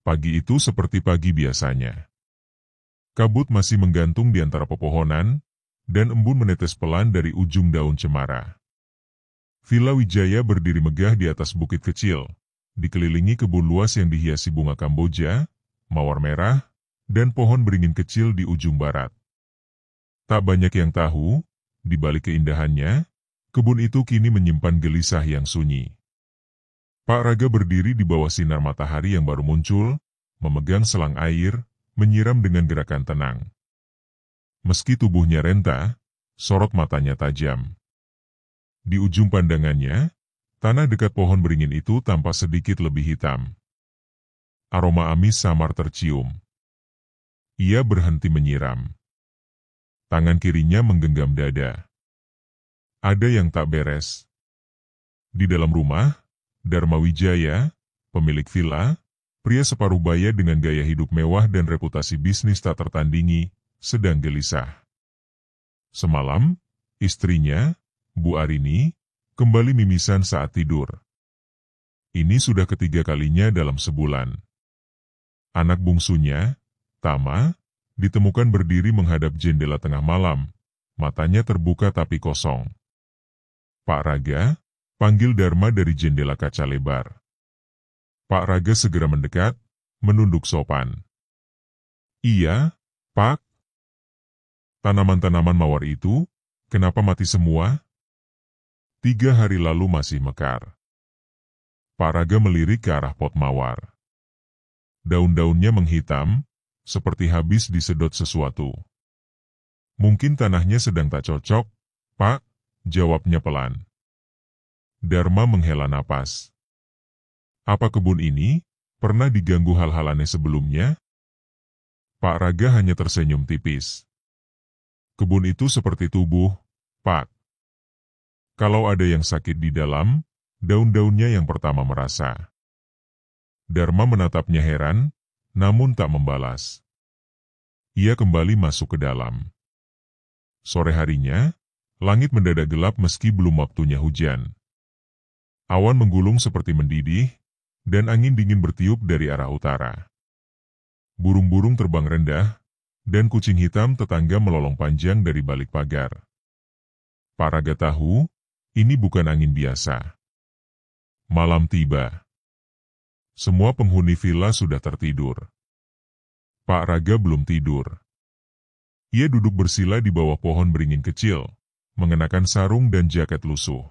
Pagi itu seperti pagi biasanya. Kabut masih menggantung di antara pepohonan, dan embun menetes pelan dari ujung daun cemara. Villa Wijaya berdiri megah di atas bukit kecil, dikelilingi kebun luas yang dihiasi bunga Kamboja, mawar merah, dan pohon beringin kecil di ujung barat. Tak banyak yang tahu, di balik keindahannya, kebun itu kini menyimpan gelisah yang sunyi. Pak Raga berdiri di bawah sinar matahari yang baru muncul, memegang selang air, menyiram dengan gerakan tenang. Meski tubuhnya renta, sorot matanya tajam. Di ujung pandangannya, tanah dekat pohon beringin itu tampak sedikit lebih hitam. Aroma amis samar tercium. Ia berhenti menyiram. Tangan kirinya menggenggam dada. Ada yang tak beres. Di dalam rumah, Dharma Wijaya, pemilik villa, pria separuh baya dengan gaya hidup mewah dan reputasi bisnis tak tertandingi, sedang gelisah. Semalam, istrinya, Bu Arini, kembali mimisan saat tidur. Ini sudah ketiga kalinya dalam sebulan. Anak bungsunya, Tama, ditemukan berdiri menghadap jendela tengah malam, matanya terbuka tapi kosong. Pak Raga, panggil Dharma dari jendela kaca lebar. Pak Raga segera mendekat, menunduk sopan. Iya, Pak. Tanaman-tanaman mawar itu, kenapa mati semua? 3 hari lalu masih mekar. Pak Raga melirik ke arah pot mawar. Daun-daunnya menghitam, seperti habis disedot sesuatu. Mungkin tanahnya sedang tak cocok, Pak, jawabnya pelan. Dharma menghela napas. Apa kebun ini pernah diganggu hal-hal aneh sebelumnya? Pak Raga hanya tersenyum tipis. Kebun itu seperti tubuh, Pak. Kalau ada yang sakit di dalam, daun-daunnya yang pertama merasa. Dharma menatapnya heran, namun tak membalas. Ia kembali masuk ke dalam. Sore harinya, langit mendadak gelap meski belum waktunya hujan. Awan menggulung seperti mendidih, dan angin dingin bertiup dari arah utara. Burung-burung terbang rendah, dan kucing hitam tetangga melolong panjang dari balik pagar. Pak Raga tahu, ini bukan angin biasa. Malam tiba. Semua penghuni villa sudah tertidur. Pak Raga belum tidur. Ia duduk bersila di bawah pohon beringin kecil, mengenakan sarung dan jaket lusuh.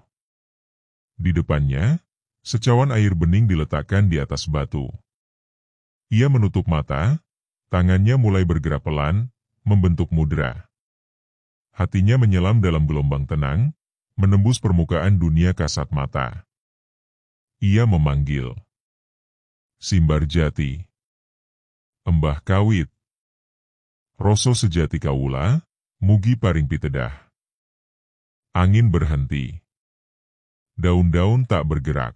Di depannya, secawan air bening diletakkan di atas batu. Ia menutup mata, tangannya mulai bergerak pelan, membentuk mudra. Hatinya menyelam dalam gelombang tenang, menembus permukaan dunia kasat mata. Ia memanggil. Simbarjati. Embah Kawit. Roso sejati kawula, mugi paring pitedah. Angin berhenti. Daun-daun tak bergerak.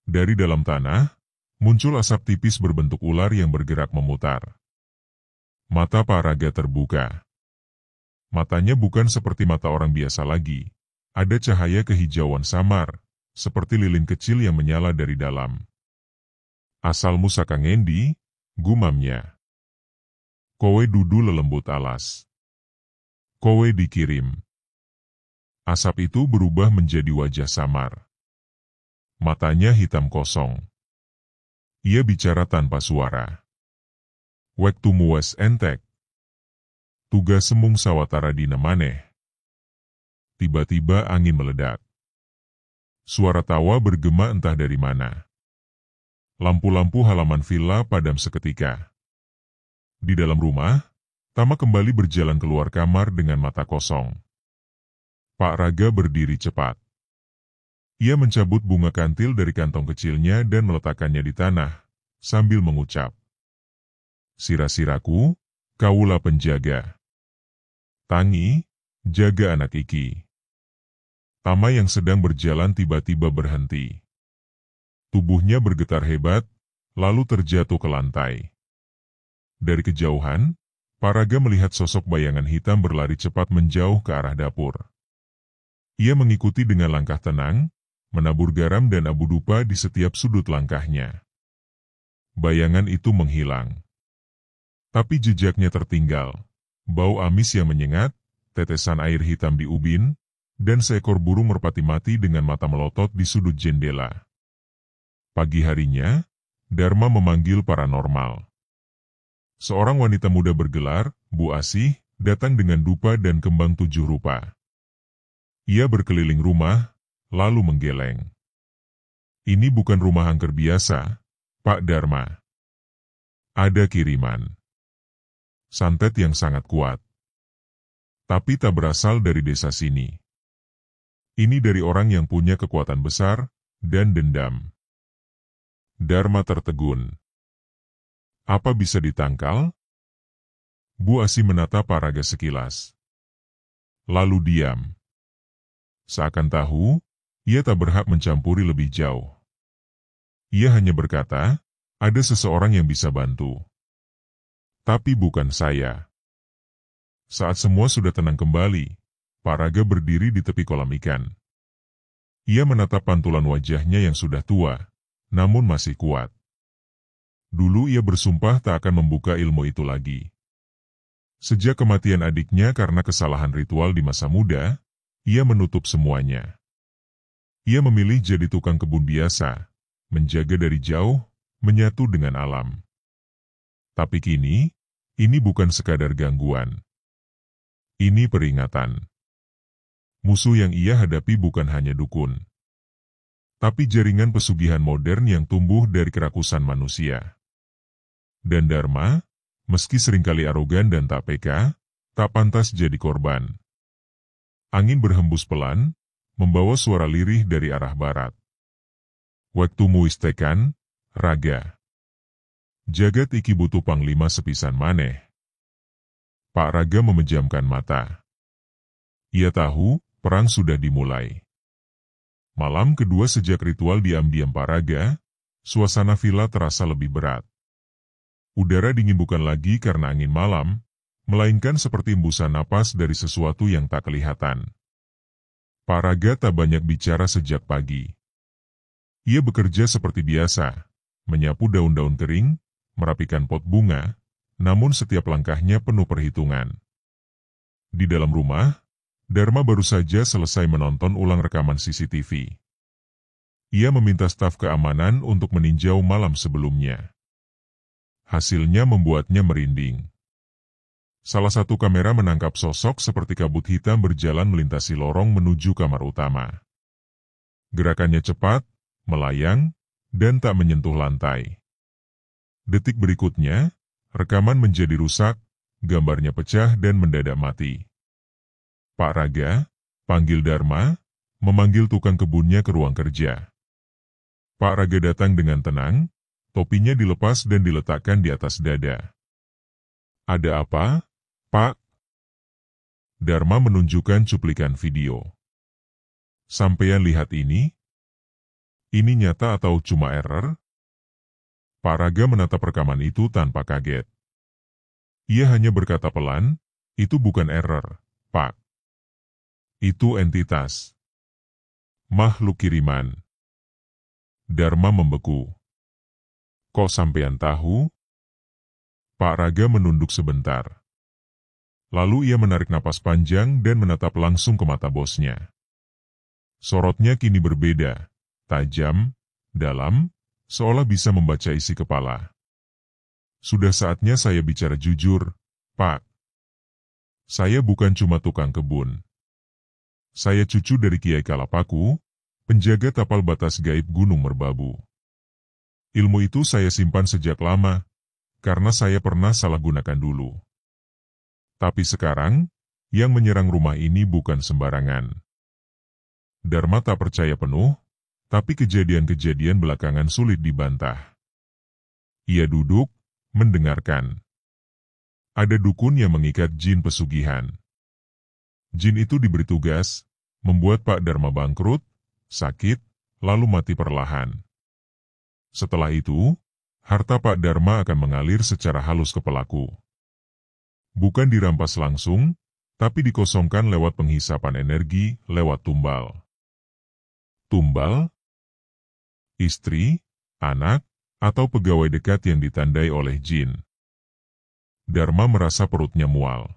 Dari dalam tanah, muncul asap tipis berbentuk ular yang bergerak memutar. Mata Pak Raga terbuka. Matanya bukan seperti mata orang biasa lagi. Ada cahaya kehijauan samar, seperti lilin kecil yang menyala dari dalam. Asalmu sakang endi, gumamnya. Kowe dudu lelembut alas. Kowe dikirim. Asap itu berubah menjadi wajah samar. Matanya hitam kosong. Ia bicara tanpa suara. Wektumu wes entek. Tugas semung sawatara dina maneh. Tiba-tiba angin meledak. Suara tawa bergema entah dari mana. Lampu-lampu halaman villa padam seketika. Di dalam rumah, Tama kembali berjalan keluar kamar dengan mata kosong. Pak Raga berdiri cepat. Ia mencabut bunga kantil dari kantong kecilnya dan meletakkannya di tanah, sambil mengucap. Sira-siraku, kaulah penjaga. Tangi, jaga anak iki. Tama yang sedang berjalan tiba-tiba berhenti. Tubuhnya bergetar hebat, lalu terjatuh ke lantai. Dari kejauhan, Pak Raga melihat sosok bayangan hitam berlari cepat menjauh ke arah dapur. Ia mengikuti dengan langkah tenang, menabur garam dan abu dupa di setiap sudut langkahnya. bayangan itu menghilang. Tapi jejaknya tertinggal, bau amis yang menyengat, tetesan air hitam di ubin, dan seekor burung merpati mati dengan mata melotot di sudut jendela. Pagi harinya, Dharma memanggil paranormal. Seorang wanita muda bergelar, Bu Asih, datang dengan dupa dan kembang 7 rupa. Ia berkeliling rumah, lalu menggeleng. Ini bukan rumah angker biasa, Pak Dharma. Ada kiriman. Santet yang sangat kuat. Tapi tak berasal dari desa sini. Ini dari orang yang punya kekuatan besar dan dendam. Dharma tertegun. Apa bisa ditangkal? Bu Asih menatap Paraga sekilas. Lalu diam. Seakan tahu, ia tak berhak mencampuri lebih jauh. Ia hanya berkata, ada seseorang yang bisa bantu. Tapi bukan saya. Saat semua sudah tenang kembali, Paraga berdiri di tepi kolam ikan. Ia menatap pantulan wajahnya yang sudah tua, namun masih kuat. Dulu ia bersumpah tak akan membuka ilmu itu lagi. Sejak kematian adiknya karena kesalahan ritual di masa muda, ia menutup semuanya. Ia memilih jadi tukang kebun biasa, menjaga dari jauh, menyatu dengan alam. Tapi kini, ini bukan sekadar gangguan. Ini peringatan. Musuh yang ia hadapi bukan hanya dukun, tapi jaringan pesugihan modern yang tumbuh dari kerakusan manusia. Dan Dharma, meski seringkali arogan dan tak peka, tak pantas jadi korban. Angin berhembus pelan, membawa suara lirih dari arah barat. Waktumu istekan, raga. Jagat iki butuh panglima sepisan maneh. Pak Raga memejamkan mata. Ia tahu, perang sudah dimulai. Malam kedua sejak ritual diam-diam Pak Raga, suasana villa terasa lebih berat. Udara dingin bukan lagi karena angin malam, melainkan seperti embusan napas dari sesuatu yang tak kelihatan. Pak Raga tak banyak bicara sejak pagi. Ia bekerja seperti biasa, menyapu daun-daun kering, merapikan pot bunga, namun setiap langkahnya penuh perhitungan. Di dalam rumah, Dharma baru saja selesai menonton ulang rekaman CCTV. Ia meminta staf keamanan untuk meninjau malam sebelumnya. Hasilnya membuatnya merinding. Salah satu kamera menangkap sosok seperti kabut hitam berjalan melintasi lorong menuju kamar utama. Gerakannya cepat, melayang, dan tak menyentuh lantai. Detik berikutnya, rekaman menjadi rusak, gambarnya pecah dan mendadak mati. Pak Raga, panggil Dharma, memanggil tukang kebunnya ke ruang kerja. Pak Raga datang dengan tenang, topinya dilepas dan diletakkan di atas dada. Ada apa, Pak? Dharma menunjukkan cuplikan video. Sampean lihat ini? Ini nyata atau cuma error? Pak Raga menatap rekaman itu tanpa kaget. Ia hanya berkata pelan, itu bukan error, Pak. Itu entitas. Makhluk kiriman. Dharma membeku. Kok sampean tahu? Pak Raga menunduk sebentar. Lalu ia menarik napas panjang dan menatap langsung ke mata bosnya. Sorotnya kini berbeda, tajam, dalam, seolah bisa membaca isi kepala. Sudah saatnya saya bicara jujur, Pak. Saya bukan cuma tukang kebun. Saya cucu dari Kiai Kalapaku, penjaga tapal batas gaib Gunung Merbabu. Ilmu itu saya simpan sejak lama, karena saya pernah salah gunakan dulu. Tapi sekarang, yang menyerang rumah ini bukan sembarangan. Dharma tak percaya penuh, tapi kejadian-kejadian belakangan sulit dibantah. Ia duduk, mendengarkan. Ada dukun yang mengikat jin pesugihan. Jin itu diberi tugas, membuat Pak Dharma bangkrut, sakit, lalu mati perlahan. Setelah itu, harta Pak Dharma akan mengalir secara halus ke pelaku. Bukan dirampas langsung, tapi dikosongkan lewat penghisapan energi lewat tumbal. Tumbal? Istri, anak, atau pegawai dekat yang ditandai oleh jin. Dharma merasa perutnya mual.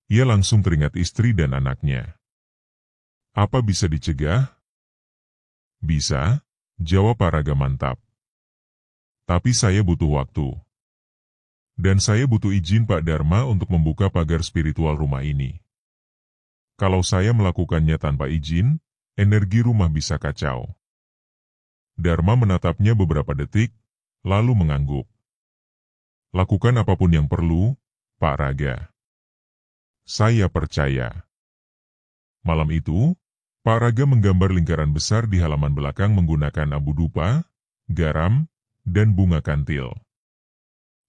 Ia langsung teringat istri dan anaknya. Apa bisa dicegah? Bisa, jawab Paraga mantap. Tapi saya butuh waktu. Dan saya butuh izin Pak Dharma untuk membuka pagar spiritual rumah ini. Kalau saya melakukannya tanpa izin, energi rumah bisa kacau. Dharma menatapnya beberapa detik, lalu mengangguk. Lakukan apapun yang perlu, Pak Raga. Saya percaya. Malam itu, Pak Raga menggambar lingkaran besar di halaman belakang menggunakan abu dupa, garam, dan bunga kantil.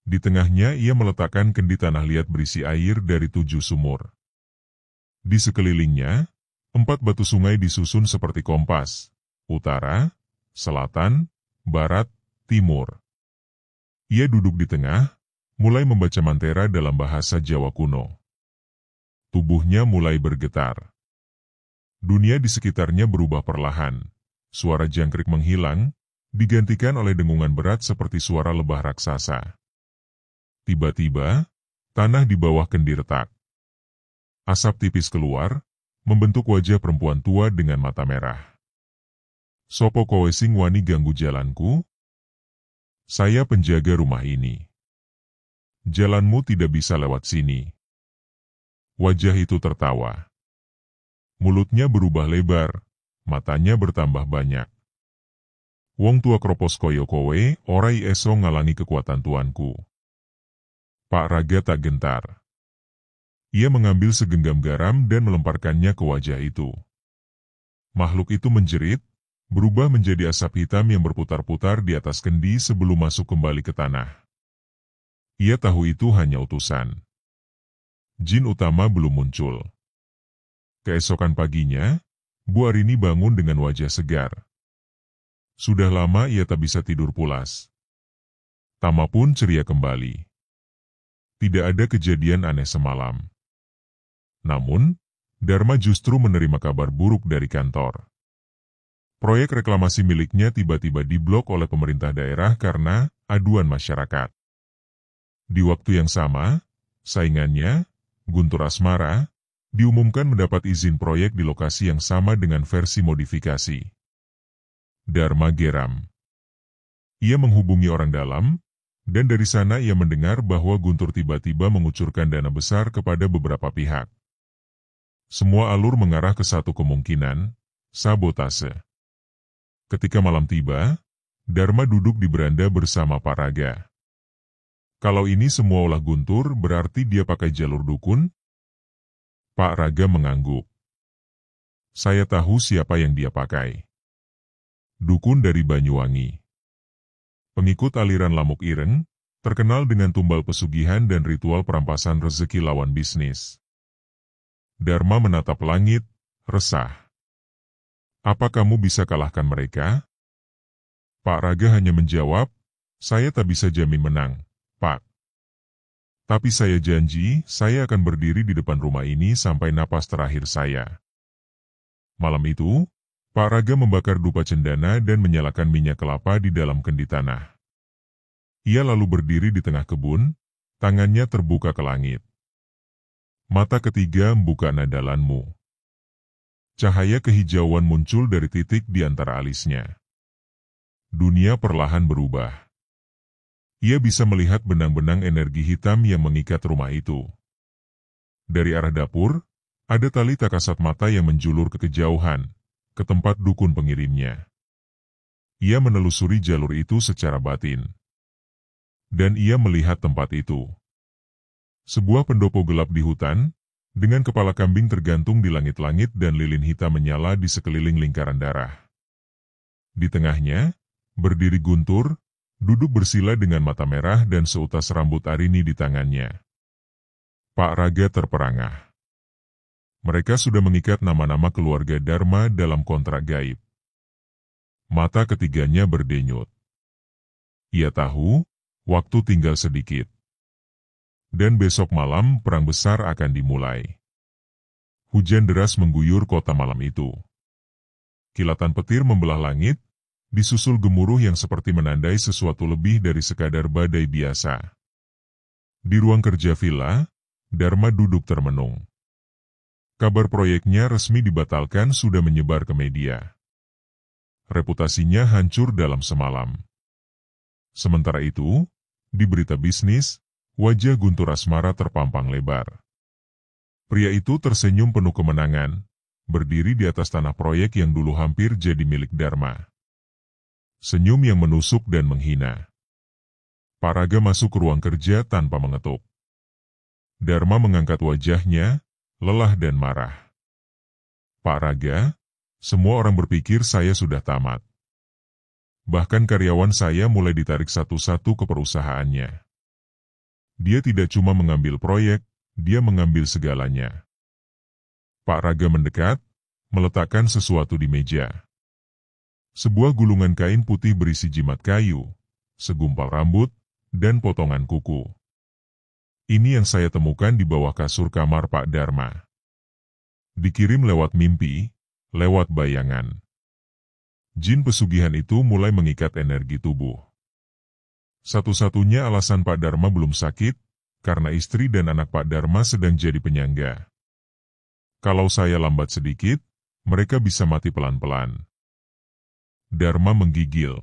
Di tengahnya ia meletakkan kendi tanah liat berisi air dari 7 sumur. Di sekelilingnya, 4 batu sungai disusun seperti kompas, utara, selatan, barat, timur. Ia duduk di tengah, mulai membaca mantera dalam bahasa Jawa kuno. Tubuhnya mulai bergetar. Dunia di sekitarnya berubah perlahan. Suara jangkrik menghilang, digantikan oleh dengungan berat seperti suara lebah raksasa. Tiba-tiba, tanah di bawah kendi retak. Asap tipis keluar, membentuk wajah perempuan tua dengan mata merah. Sopo kowe sing wani ganggu jalanku? Saya penjaga rumah ini. Jalanmu tidak bisa lewat sini. Wajah itu tertawa. Mulutnya berubah lebar, matanya bertambah banyak. Wong tua kropos koyo kowe, orai eso ngalangi kekuatan tuanku. Pak Raga tak gentar. Ia mengambil segenggam garam dan melemparkannya ke wajah itu. Makhluk itu menjerit, berubah menjadi asap hitam yang berputar-putar di atas kendi sebelum masuk kembali ke tanah. Ia tahu itu hanya utusan. Jin utama belum muncul. Keesokan paginya, Bu Arini bangun dengan wajah segar. Sudah lama ia tak bisa tidur pulas. Tama pun ceria kembali. Tidak ada kejadian aneh semalam. Namun, Dharma justru menerima kabar buruk dari kantor. Proyek reklamasi miliknya tiba-tiba diblok oleh pemerintah daerah karena aduan masyarakat. Di waktu yang sama, saingannya, Guntur Asmara, diumumkan mendapat izin proyek di lokasi yang sama dengan versi modifikasi. Dharma geram. Ia menghubungi orang dalam, dan dari sana ia mendengar bahwa Guntur tiba-tiba mengucurkan dana besar kepada beberapa pihak. Semua alur mengarah ke satu kemungkinan, sabotase. Ketika malam tiba, Dharma duduk di beranda bersama Pak Raga. Kalau ini semua ulah Guntur, berarti dia pakai jalur dukun? Pak Raga mengangguk. Saya tahu siapa yang dia pakai. Dukun dari Banyuwangi. Pengikut aliran Lamuk Ireng, terkenal dengan tumbal pesugihan dan ritual perampasan rezeki lawan bisnis. Dharma menatap langit, resah. Apa kamu bisa kalahkan mereka? Pak Raga hanya menjawab, saya tak bisa jamin menang, Pak. Tapi saya janji, saya akan berdiri di depan rumah ini sampai napas terakhir saya. Malam itu, Pak Raga membakar dupa cendana dan menyalakan minyak kelapa di dalam kendi tanah. Ia lalu berdiri di tengah kebun, tangannya terbuka ke langit. Mata ketiga membuka nadalanmu. Cahaya kehijauan muncul dari titik di antara alisnya. Dunia perlahan berubah. Ia bisa melihat benang-benang energi hitam yang mengikat rumah itu. Dari arah dapur, ada tali tak kasat mata yang menjulur ke kejauhan, ke tempat dukun pengirimnya. Ia menelusuri jalur itu secara batin. Dan ia melihat tempat itu. Sebuah pendopo gelap di hutan, dengan kepala kambing tergantung di langit-langit dan lilin hitam menyala di sekeliling lingkaran darah. Di tengahnya, berdiri Guntur, duduk bersila dengan mata merah dan seutas rambut Arini di tangannya. Pak Raga terperangah. Mereka sudah mengikat nama-nama keluarga Dharma dalam kontrak gaib. Mata ketiganya berdenyut. Ia tahu, waktu tinggal sedikit. Dan besok malam perang besar akan dimulai. Hujan deras mengguyur kota malam itu. Kilatan petir membelah langit, disusul gemuruh yang seperti menandai sesuatu lebih dari sekadar badai biasa. Di ruang kerja villa, Dharma duduk termenung. Kabar proyeknya resmi dibatalkan sudah menyebar ke media. Reputasinya hancur dalam semalam. Sementara itu, di berita bisnis, wajah Guntur Asmara terpampang lebar. Pria itu tersenyum penuh kemenangan, berdiri di atas tanah proyek yang dulu hampir jadi milik Dharma. Senyum yang menusuk dan menghina. Pak Raga masuk ke ruang kerja tanpa mengetuk. Dharma mengangkat wajahnya, lelah dan marah. Pak Raga, semua orang berpikir saya sudah tamat. Bahkan karyawan saya mulai ditarik satu-satu ke perusahaannya. Dia tidak cuma mengambil proyek, dia mengambil segalanya. Pak Raga mendekat, meletakkan sesuatu di meja. Sebuah gulungan kain putih berisi jimat kayu, segumpal rambut, dan potongan kuku. Ini yang saya temukan di bawah kasur kamar Pak Dharma. Dikirim lewat mimpi, lewat bayangan. Jin pesugihan itu mulai mengikat energi tubuh. Satu-satunya alasan Pak Dharma belum sakit, karena istri dan anak Pak Dharma sedang jadi penyangga. Kalau saya lambat sedikit, mereka bisa mati pelan-pelan. Dharma menggigil.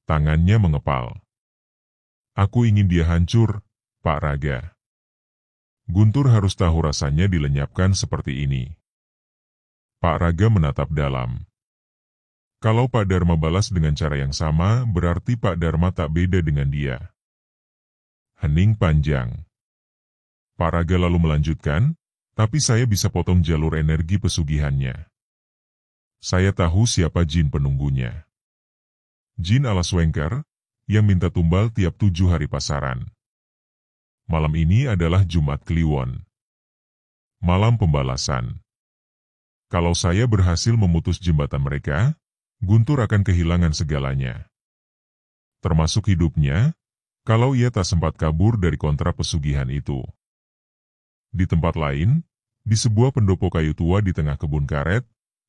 Tangannya mengepal. Aku ingin dia hancur, Pak Raga. Guntur harus tahu rasanya dilenyapkan seperti ini. Pak Raga menatap dalam. Kalau Pak Dharma balas dengan cara yang sama, berarti Pak Dharma tak beda dengan dia. Hening panjang. Pak Raga lalu melanjutkan, tapi saya bisa potong jalur energi pesugihannya. Saya tahu siapa jin penunggunya. Jin ala Swenker, yang minta tumbal tiap 7 hari pasaran. Malam ini adalah Jumat Kliwon. Malam pembalasan. Kalau saya berhasil memutus jembatan mereka, Guntur akan kehilangan segalanya. Termasuk hidupnya, kalau ia tak sempat kabur dari kontra pesugihan itu. Di tempat lain, di sebuah pendopo kayu tua di tengah kebun karet,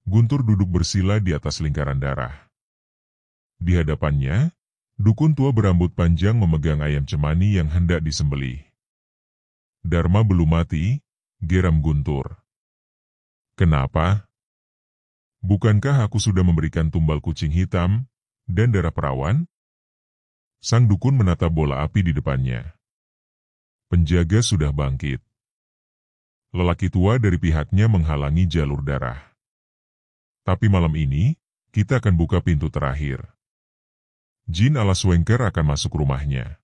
Guntur duduk bersila di atas lingkaran darah. Di hadapannya, dukun tua berambut panjang memegang ayam cemani yang hendak disembelih. Dharma belum mati, geram Guntur. Kenapa? Bukankah aku sudah memberikan tumbal kucing hitam dan darah perawan? Sang dukun menatap bola api di depannya. Penjaga sudah bangkit. Lelaki tua dari pihaknya menghalangi jalur darah. Tapi malam ini, kita akan buka pintu terakhir. Jin ala Swenker akan masuk rumahnya.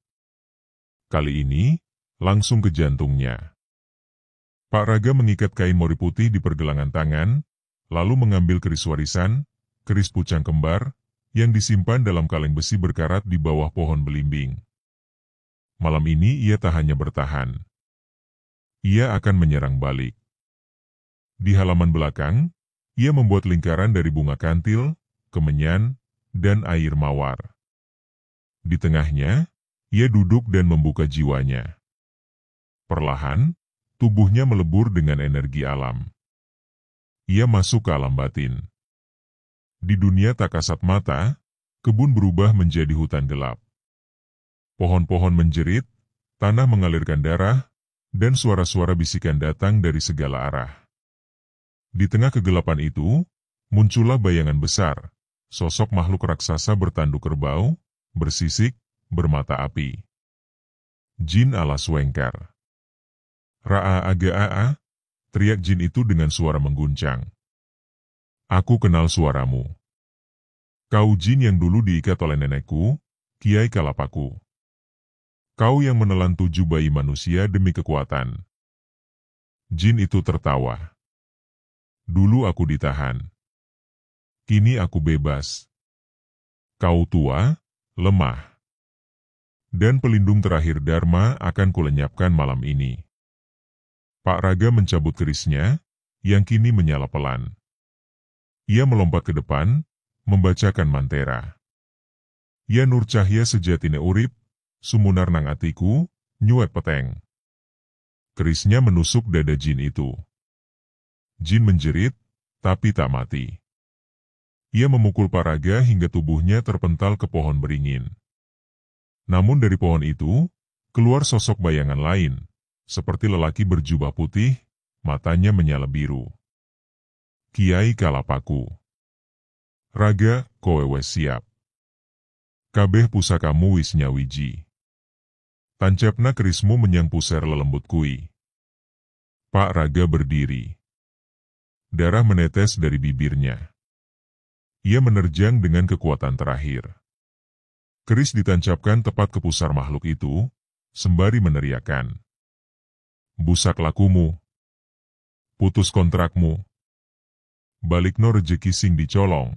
Kali ini, langsung ke jantungnya. Pak Raga mengikat kain mori putih di pergelangan tangan, lalu mengambil keris warisan, keris pucang kembar, yang disimpan dalam kaleng besi berkarat di bawah pohon belimbing. Malam ini ia tak hanya bertahan. Ia akan menyerang balik. Di halaman belakang, ia membuat lingkaran dari bunga kantil, kemenyan, dan air mawar. Di tengahnya, ia duduk dan membuka jiwanya. Perlahan, tubuhnya melebur dengan energi alam. Ia masuk ke alam batin. Di dunia tak kasat mata, kebun berubah menjadi hutan gelap. Pohon-pohon menjerit, tanah mengalirkan darah, dan suara-suara bisikan datang dari segala arah. Di tengah kegelapan itu, muncullah bayangan besar, sosok makhluk raksasa bertanduk kerbau, bersisik, bermata api. Jin ala Swenker. Ra'a aga a'a, teriak jin itu dengan suara mengguncang. Aku kenal suaramu. Kau jin yang dulu diikat oleh nenekku, Kiai Kalapaku. Kau yang menelan 7 bayi manusia demi kekuatan. Jin itu tertawa. Dulu aku ditahan. Kini aku bebas. Kau tua, lemah. Dan pelindung terakhir Dharma akan kulenyapkan malam ini. Pak Raga mencabut kerisnya, yang kini menyala pelan. Ia melompat ke depan, membacakan mantera. Ya nur cahya sejatine urip, sumunar nang atiku, nyuet peteng. Kerisnya menusuk dada jin itu. Jin menjerit, tapi tak mati. Ia memukul Paraga hingga tubuhnya terpental ke pohon beringin. Namun dari pohon itu, keluar sosok bayangan lain, seperti lelaki berjubah putih, matanya menyala biru. Kiai Kalapaku. Raga, kowe wes siap. Kabeh pusakamu wis nyawiji. Tancapna kerismu menyang puser lelembut kui. Pak Raga berdiri. Darah menetes dari bibirnya. Ia menerjang dengan kekuatan terakhir. Keris ditancapkan tepat ke pusar makhluk itu, sembari meneriakkan. Busak lakumu. Putus kontrakmu. Balikno rejeki sing dicolong.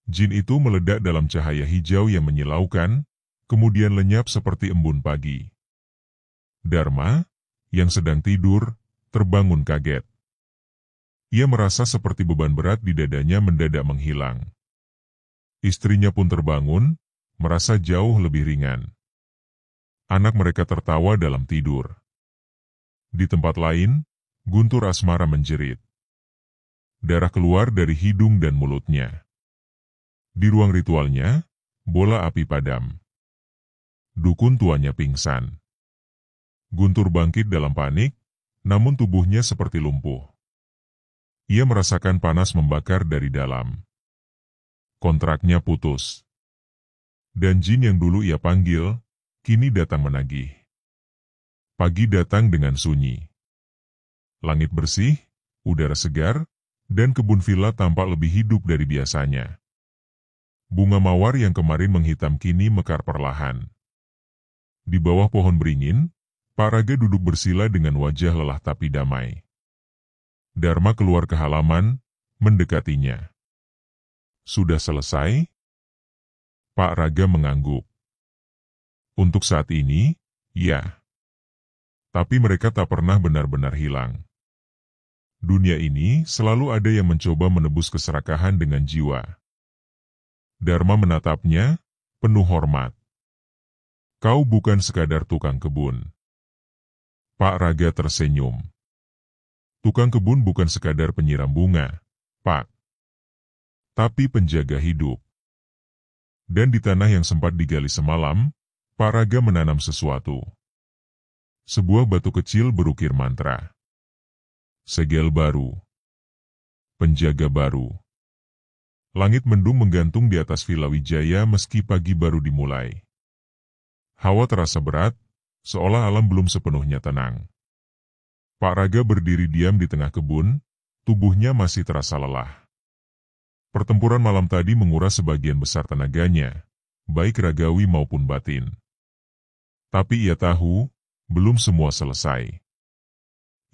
Jin itu meledak dalam cahaya hijau yang menyilaukan, kemudian lenyap seperti embun pagi. Dharma, yang sedang tidur, terbangun kaget. Ia merasa seperti beban berat di dadanya mendadak menghilang. Istrinya pun terbangun, merasa jauh lebih ringan. Anak mereka tertawa dalam tidur. Di tempat lain, guntur asmara menjerit. Darah keluar dari hidung dan mulutnya. Di ruang ritualnya, bola api padam. Dukun tuanya pingsan. Guntur bangkit dalam panik, namun tubuhnya seperti lumpuh. Ia merasakan panas membakar dari dalam. Kontraknya putus. Dan jin yang dulu ia panggil, kini datang menagih. Pagi datang dengan sunyi. Langit bersih, udara segar, dan kebun villa tampak lebih hidup dari biasanya. Bunga mawar yang kemarin menghitam kini mekar perlahan. Di bawah pohon beringin, Pak Raga duduk bersila dengan wajah lelah tapi damai. Dharma keluar ke halaman, mendekatinya. Sudah selesai? Pak Raga mengangguk. Untuk saat ini, ya. Tapi mereka tak pernah benar-benar hilang. Dunia ini selalu ada yang mencoba menebus keserakahan dengan jiwa. Dharma menatapnya, penuh hormat. Kau bukan sekadar tukang kebun. Pak Raga tersenyum. Tukang kebun bukan sekadar penyiram bunga, Pak. Tapi penjaga hidup. Dan di tanah yang sempat digali semalam, Pak Raga menanam sesuatu. Sebuah batu kecil berukir mantra. Segel baru. Penjaga baru. Langit mendung menggantung di atas Villa Wijaya meski pagi baru dimulai. Hawa terasa berat, seolah alam belum sepenuhnya tenang. Pak Raga berdiri diam di tengah kebun, tubuhnya masih terasa lelah. Pertempuran malam tadi menguras sebagian besar tenaganya, baik ragawi maupun batin. Tapi ia tahu, belum semua selesai.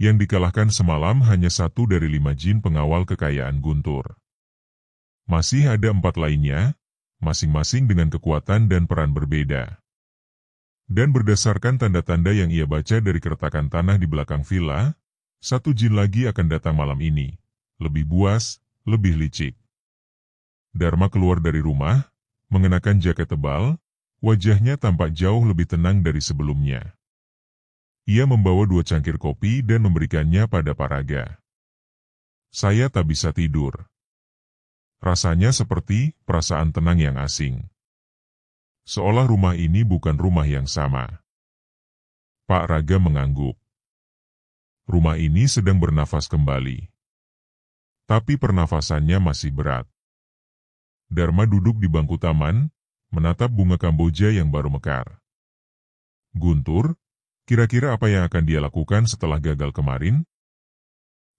Yang dikalahkan semalam hanya 1 dari 5 jin pengawal kekayaan Guntur. Masih ada 4 lainnya, masing-masing dengan kekuatan dan peran berbeda. Dan berdasarkan tanda-tanda yang ia baca dari keretakan tanah di belakang villa, 1 jin lagi akan datang malam ini, lebih buas, lebih licik. Dharma keluar dari rumah, mengenakan jaket tebal, wajahnya tampak jauh lebih tenang dari sebelumnya. Ia membawa 2 cangkir kopi dan memberikannya pada Pak Raga. Saya tak bisa tidur. Rasanya seperti perasaan tenang yang asing. Seolah rumah ini bukan rumah yang sama. Pak Raga mengangguk. Rumah ini sedang bernafas kembali. Tapi pernafasannya masih berat. Dharma duduk di bangku taman, menatap bunga Kamboja yang baru mekar. Guntur, kira-kira apa yang akan dia lakukan setelah gagal kemarin?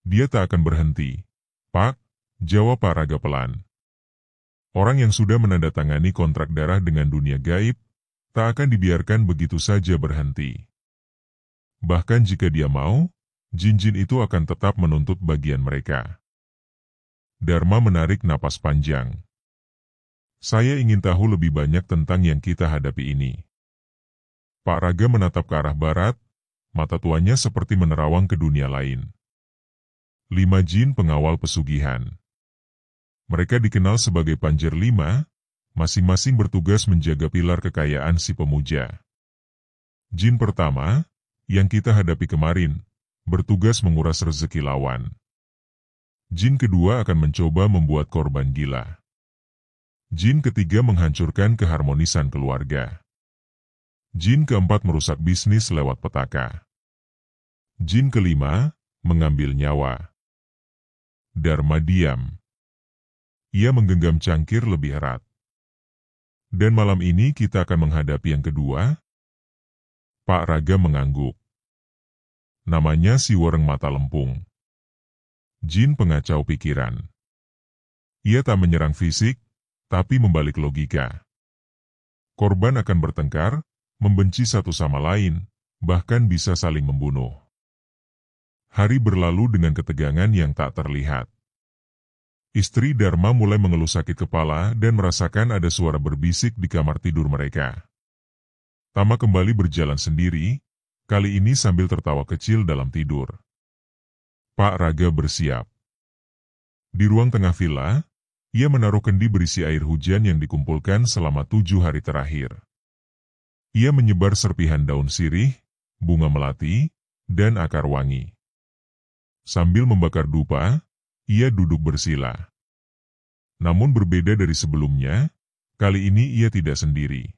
Dia tak akan berhenti. Pak, jawab Pak Raga pelan. Orang yang sudah menandatangani kontrak darah dengan dunia gaib, tak akan dibiarkan begitu saja berhenti. Bahkan jika dia mau, jin-jin itu akan tetap menuntut bagian mereka. Dharma menarik napas panjang. Saya ingin tahu lebih banyak tentang yang kita hadapi ini. Pak Raga menatap ke arah barat, mata tuanya seperti menerawang ke dunia lain. 5 jin pengawal pesugihan. Mereka dikenal sebagai Panjer 5, masing-masing bertugas menjaga pilar kekayaan si pemuja. Jin pertama, yang kita hadapi kemarin, bertugas menguras rezeki lawan. Jin kedua akan mencoba membuat korban gila. Jin ketiga menghancurkan keharmonisan keluarga. Jin keempat merusak bisnis lewat petaka. Jin kelima mengambil nyawa. Dharma diam. Ia menggenggam cangkir lebih erat. Dan malam ini kita akan menghadapi yang kedua. Pak Raga mengangguk. Namanya si Wereng Mata Lempung. Jin pengacau pikiran. Ia tak menyerang fisik, tapi membalik logika. Korban akan bertengkar, membenci satu sama lain, bahkan bisa saling membunuh. Hari berlalu dengan ketegangan yang tak terlihat. Istri Dharma mulai mengeluh sakit kepala dan merasakan ada suara berbisik di kamar tidur mereka. Tama kembali berjalan sendiri, kali ini sambil tertawa kecil dalam tidur. Pak Raga bersiap. Di ruang tengah villa, ia menaruh kendi berisi air hujan yang dikumpulkan selama 7 hari terakhir. Ia menyebar serpihan daun sirih, bunga melati, dan akar wangi. Sambil membakar dupa, ia duduk bersila. Namun berbeda dari sebelumnya, kali ini ia tidak sendiri.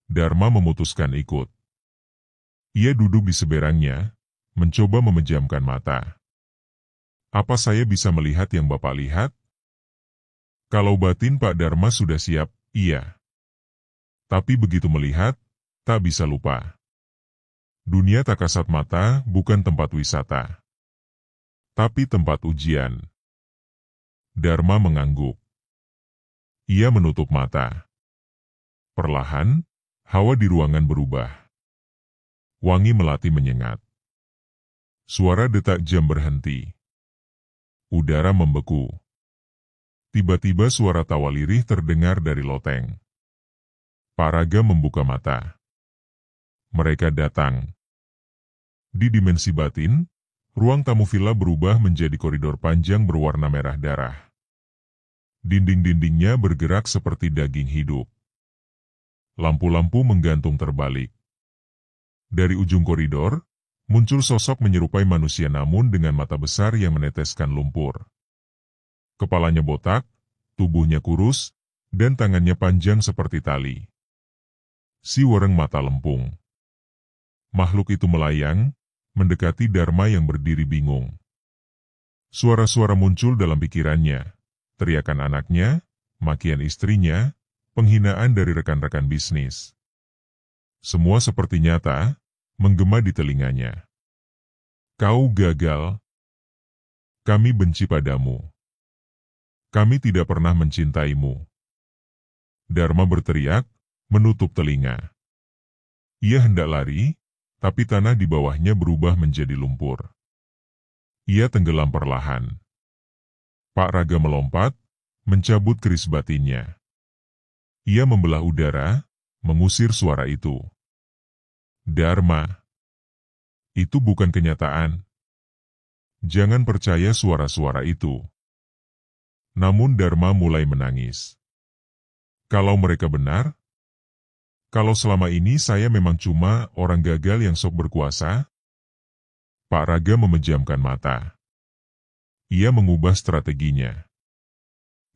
Dharma memutuskan ikut. Ia duduk di seberangnya, mencoba memejamkan mata. Apa saya bisa melihat yang Bapak lihat? Kalau batin Pak Dharma sudah siap, iya. Tapi begitu melihat, tak bisa lupa. Dunia tak kasat mata bukan tempat wisata, tapi tempat ujian. Dharma mengangguk. Ia menutup mata. Perlahan, hawa di ruangan berubah. Wangi melati menyengat. Suara detak jam berhenti. Udara membeku. Tiba-tiba suara tawa lirih terdengar dari loteng. Pak Raga membuka mata. Mereka datang. Di dimensi batin, ruang tamu villa berubah menjadi koridor panjang berwarna merah darah. Dinding-dindingnya bergerak seperti daging hidup. Lampu-lampu menggantung terbalik. Dari ujung koridor, muncul sosok menyerupai manusia namun dengan mata besar yang meneteskan lumpur. Kepalanya botak, tubuhnya kurus, dan tangannya panjang seperti tali. Si Wereng Mata Lempung. Makhluk itu melayang, mendekati Dharma yang berdiri bingung. Suara-suara muncul dalam pikirannya, teriakan anaknya, makian istrinya, penghinaan dari rekan-rekan bisnis. Semua seperti nyata, menggema di telinganya. Kau gagal. Kami benci padamu. Kami tidak pernah mencintaimu. Dharma berteriak, menutup telinga. Ia hendak lari, tapi tanah di bawahnya berubah menjadi lumpur. Ia tenggelam perlahan. Pak Raga melompat, mencabut keris batinnya. Ia membelah udara, mengusir suara itu. Dharma. Itu bukan kenyataan. Jangan percaya suara-suara itu. Namun Dharma mulai menangis. Kalau mereka benar? Kalau selama ini saya memang cuma orang gagal yang sok berkuasa? Pak Raga memejamkan mata. Ia mengubah strateginya.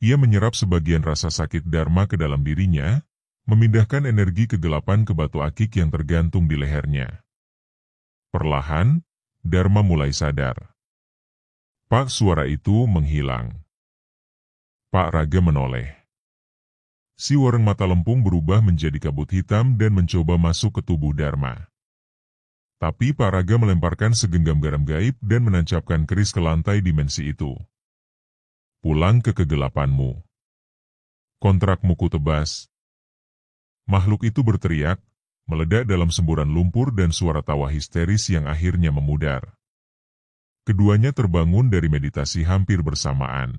Ia menyerap sebagian rasa sakit Dharma ke dalam dirinya, memindahkan energi kegelapan ke batu akik yang tergantung di lehernya. Perlahan, Dharma mulai sadar. Pak, suara itu menghilang. Pak Raga menoleh. Si Wereng Mata Lempung berubah menjadi kabut hitam dan mencoba masuk ke tubuh Dharma. Tapi Pak Raga melemparkan segenggam garam gaib dan menancapkan keris ke lantai dimensi itu. Pulang ke kegelapanmu. Kontrakmu kutebas. Makhluk itu berteriak, meledak dalam semburan lumpur dan suara tawa histeris yang akhirnya memudar. Keduanya terbangun dari meditasi hampir bersamaan.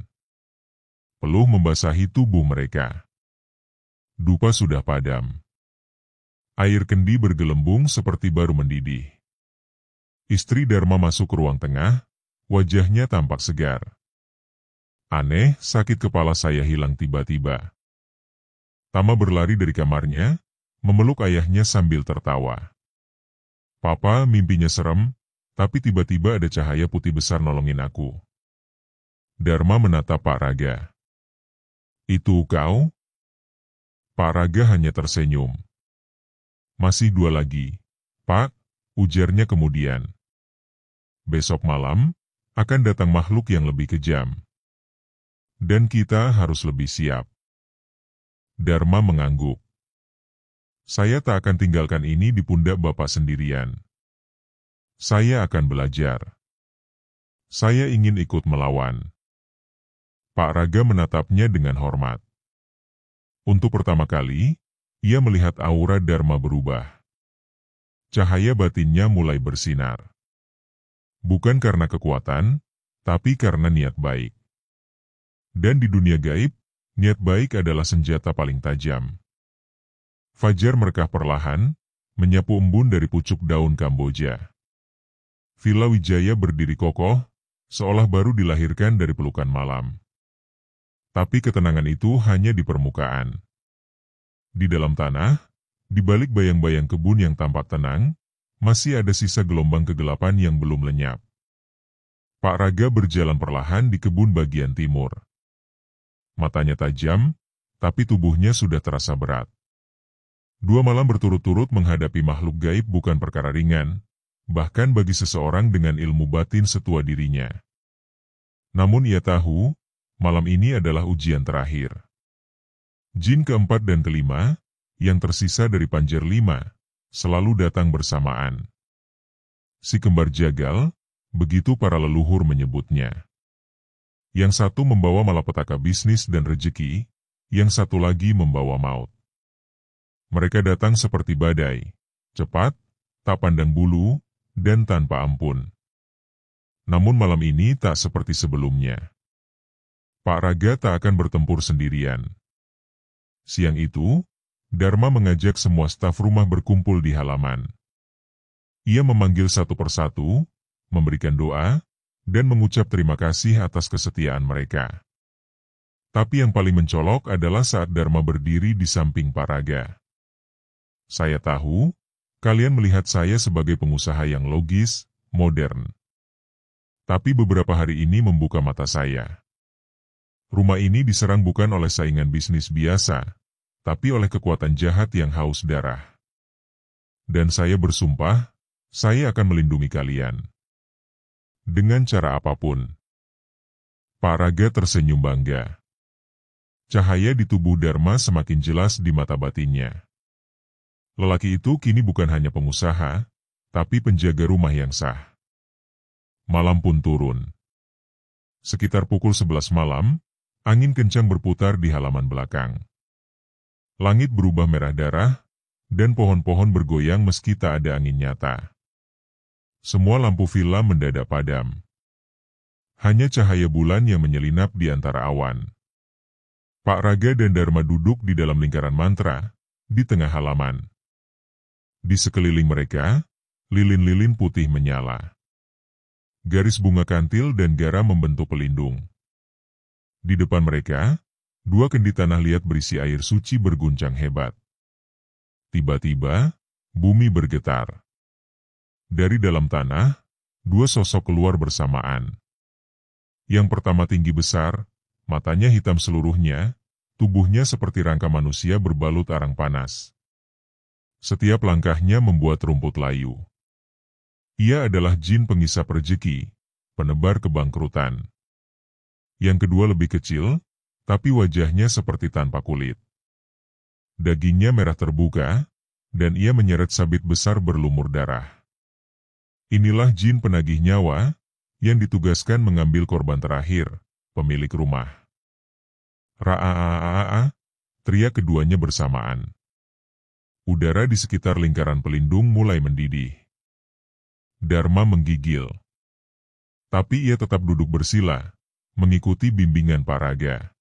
Peluh membasahi tubuh mereka. Dupa sudah padam. Air kendi bergelembung seperti baru mendidih. Istri Dharma masuk ke ruang tengah, wajahnya tampak segar. Aneh, sakit kepala saya hilang tiba-tiba. Tama berlari dari kamarnya, memeluk ayahnya sambil tertawa. Papa, mimpinya serem, tapi tiba-tiba ada cahaya putih besar nolongin aku. Dharma menatap Pak Raga. Itu kau? Pak Raga hanya tersenyum. Masih 2 lagi, Pak, ujarnya kemudian. Besok malam, akan datang makhluk yang lebih kejam. Dan kita harus lebih siap. Dharma mengangguk. Saya tak akan tinggalkan ini di pundak Bapak sendirian. Saya akan belajar. Saya ingin ikut melawan. Pak Raga menatapnya dengan hormat. Untuk pertama kali, ia melihat aura Dharma berubah. Cahaya batinnya mulai bersinar. Bukan karena kekuatan, tapi karena niat baik. Dan di dunia gaib, niat baik adalah senjata paling tajam. Fajar merekah perlahan, menyapu embun dari pucuk daun Kamboja. Villa Wijaya berdiri kokoh, seolah baru dilahirkan dari pelukan malam. Tapi ketenangan itu hanya di permukaan. Di dalam tanah, di balik bayang-bayang kebun yang tampak tenang, masih ada sisa gelombang kegelapan yang belum lenyap. Pak Raga berjalan perlahan di kebun bagian timur. Matanya tajam, tapi tubuhnya sudah terasa berat. 2 malam berturut-turut menghadapi makhluk gaib bukan perkara ringan, bahkan bagi seseorang dengan ilmu batin setua dirinya. Namun ia tahu, malam ini adalah ujian terakhir. Jin keempat dan kelima, yang tersisa dari Panjer 5, selalu datang bersamaan. Si kembar jagal, begitu para leluhur menyebutnya. Yang satu membawa malapetaka bisnis dan rejeki, yang satu lagi membawa maut. Mereka datang seperti badai, cepat, tak pandang bulu, dan tanpa ampun. Namun malam ini tak seperti sebelumnya. Pak Raga tak akan bertempur sendirian. Siang itu, Dharma mengajak semua staf rumah berkumpul di halaman. Ia memanggil satu persatu, memberikan doa, dan mengucap terima kasih atas kesetiaan mereka. Tapi yang paling mencolok adalah saat Dharma berdiri di samping Pak Raga. Saya tahu, kalian melihat saya sebagai pengusaha yang logis, modern. Tapi beberapa hari ini membuka mata saya. Rumah ini diserang bukan oleh saingan bisnis biasa, tapi oleh kekuatan jahat yang haus darah. Dan saya bersumpah, saya akan melindungi kalian. Dengan cara apapun. Pak Raga tersenyum bangga. Cahaya di tubuh Dharma semakin jelas di mata batinnya. Lelaki itu kini bukan hanya pengusaha, tapi penjaga rumah yang sah. Malam pun turun. Sekitar pukul 11 malam, angin kencang berputar di halaman belakang. Langit berubah merah darah, dan pohon-pohon bergoyang meski tak ada angin nyata. Semua lampu villa mendadak padam. Hanya cahaya bulan yang menyelinap di antara awan. Pak Raga dan Dharma duduk di dalam lingkaran mantra, di tengah halaman. Di sekeliling mereka, lilin-lilin putih menyala. Garis bunga kantil dan garam membentuk pelindung. Di depan mereka, 2 kendi tanah liat berisi air suci berguncang hebat. Tiba-tiba, bumi bergetar. Dari dalam tanah, 2 sosok keluar bersamaan. Yang pertama tinggi besar, matanya hitam seluruhnya, tubuhnya seperti rangka manusia berbalut arang panas. Setiap langkahnya membuat rumput layu. Ia adalah jin pengisap rejeki, penebar kebangkrutan. Yang kedua lebih kecil, tapi wajahnya seperti tanpa kulit. Dagingnya merah terbuka, dan ia menyeret sabit besar berlumur darah. Inilah jin penagih nyawa, yang ditugaskan mengambil korban terakhir, pemilik rumah. Ra-a-a-a-a, teriak keduanya bersamaan. Udara di sekitar lingkaran pelindung mulai mendidih. Dharma menggigil. Tapi ia tetap duduk bersila, mengikuti bimbingan Pak Raga.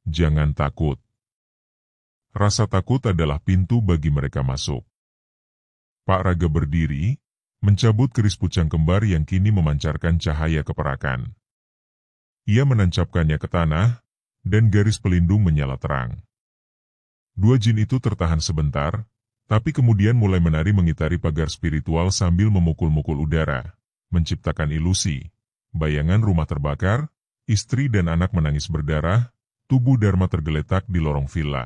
Jangan takut. Rasa takut adalah pintu bagi mereka masuk. Pak Raga berdiri, mencabut keris pucang kembar yang kini memancarkan cahaya keperakan. Ia menancapkannya ke tanah, dan garis pelindung menyala terang. 2 jin itu tertahan sebentar, tapi kemudian mulai menari mengitari pagar spiritual sambil memukul-mukul udara, menciptakan ilusi, bayangan rumah terbakar, Istri dan anak menangis berdarah, tubuh Dharma tergeletak di lorong villa.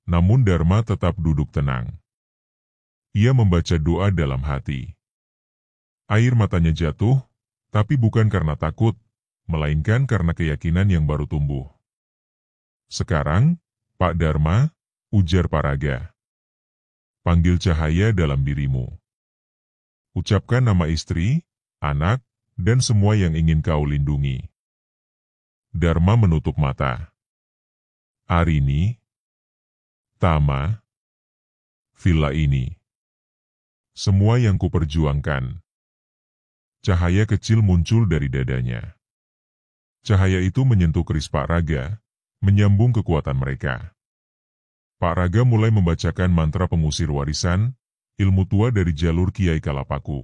Namun Dharma tetap duduk tenang. Ia membaca doa dalam hati. Air matanya jatuh, tapi bukan karena takut, melainkan karena keyakinan yang baru tumbuh. Sekarang, Pak Dharma, ujar Paraga. Panggil cahaya dalam dirimu. Ucapkan nama istri, anak, dan semua yang ingin kau lindungi. Dharma menutup mata. Arini, Tama, villa ini. Semua yang kuperjuangkan. Cahaya kecil muncul dari dadanya. Cahaya itu menyentuh keris Pak Raga, menyambung kekuatan mereka. Pak Raga mulai membacakan mantra pengusir warisan, ilmu tua dari jalur Kiai Kalapaku.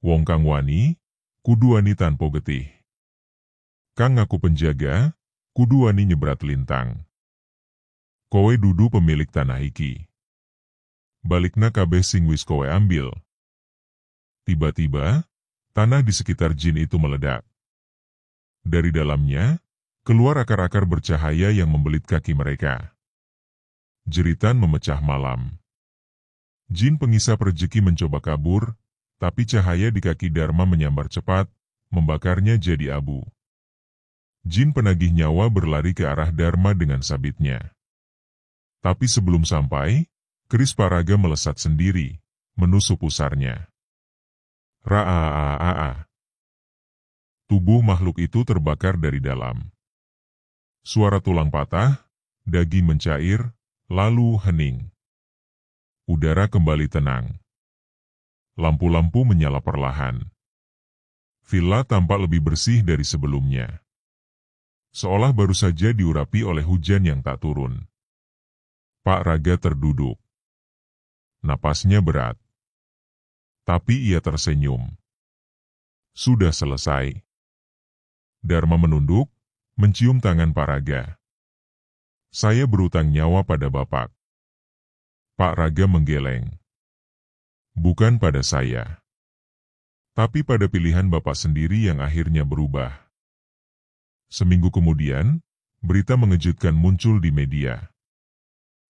Wong kang wani, kudu wani tanpa getih. Kang ngaku penjaga, kudu wani nyebrat lintang. Kowe dudu pemilik tanah iki. Balikna kabeh sing wis kowe ambil. Tiba-tiba, tanah di sekitar jin itu meledak. Dari dalamnya, keluar akar-akar bercahaya yang membelit kaki mereka. Jeritan memecah malam. Jin pengisap rejeki mencoba kabur, tapi cahaya di kaki Dharma menyambar cepat, membakarnya jadi abu. Jin penagih nyawa berlari ke arah Dharma dengan sabitnya. Tapi sebelum sampai, keris Paraga melesat sendiri, menusuk pusarnya. Ra-a-a-a-a. Tubuh makhluk itu terbakar dari dalam. Suara tulang patah, daging mencair, lalu hening. Udara kembali tenang. Lampu-lampu menyala perlahan. Villa tampak lebih bersih dari sebelumnya. Seolah baru saja diurapi oleh hujan yang tak turun. Pak Raga terduduk. Napasnya berat. Tapi ia tersenyum. Sudah selesai. Dharma menunduk, mencium tangan Pak Raga. Saya berutang nyawa pada Bapak. Pak Raga menggeleng. Bukan pada saya. Tapi pada pilihan Bapak sendiri yang akhirnya berubah. Seminggu kemudian, berita mengejutkan muncul di media.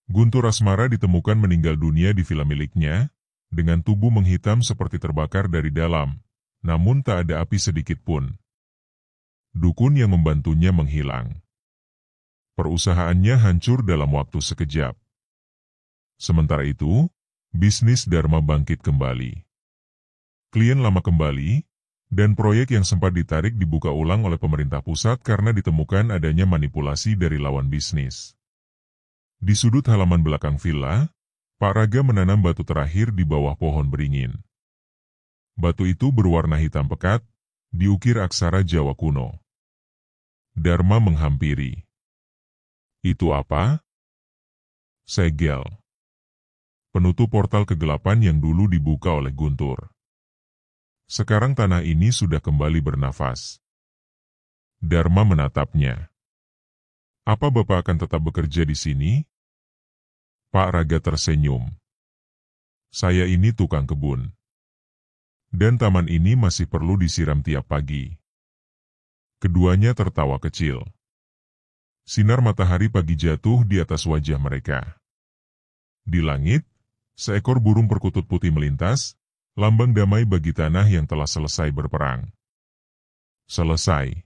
Guntur Asmara ditemukan meninggal dunia di villa miliknya, dengan tubuh menghitam seperti terbakar dari dalam, namun tak ada api sedikit pun. Dukun yang membantunya menghilang. Perusahaannya hancur dalam waktu sekejap. Sementara itu, bisnis Dharma bangkit kembali. Klien lama kembali, dan proyek yang sempat ditarik dibuka ulang oleh pemerintah pusat karena ditemukan adanya manipulasi dari lawan bisnis. Di sudut halaman belakang villa, Pak Raga menanam batu terakhir di bawah pohon beringin. Batu itu berwarna hitam pekat, diukir aksara Jawa kuno. Dharma menghampiri. Itu apa? Segel. Penutup portal kegelapan yang dulu dibuka oleh Guntur. Sekarang tanah ini sudah kembali bernafas. Dharma menatapnya. Apa Bapak akan tetap bekerja di sini? Pak Raga tersenyum. Saya ini tukang kebun. Dan taman ini masih perlu disiram tiap pagi. Keduanya tertawa kecil. Sinar matahari pagi jatuh di atas wajah mereka. Di langit, seekor burung perkutut putih melintas, lambang damai bagi tanah yang telah selesai berperang. Selesai.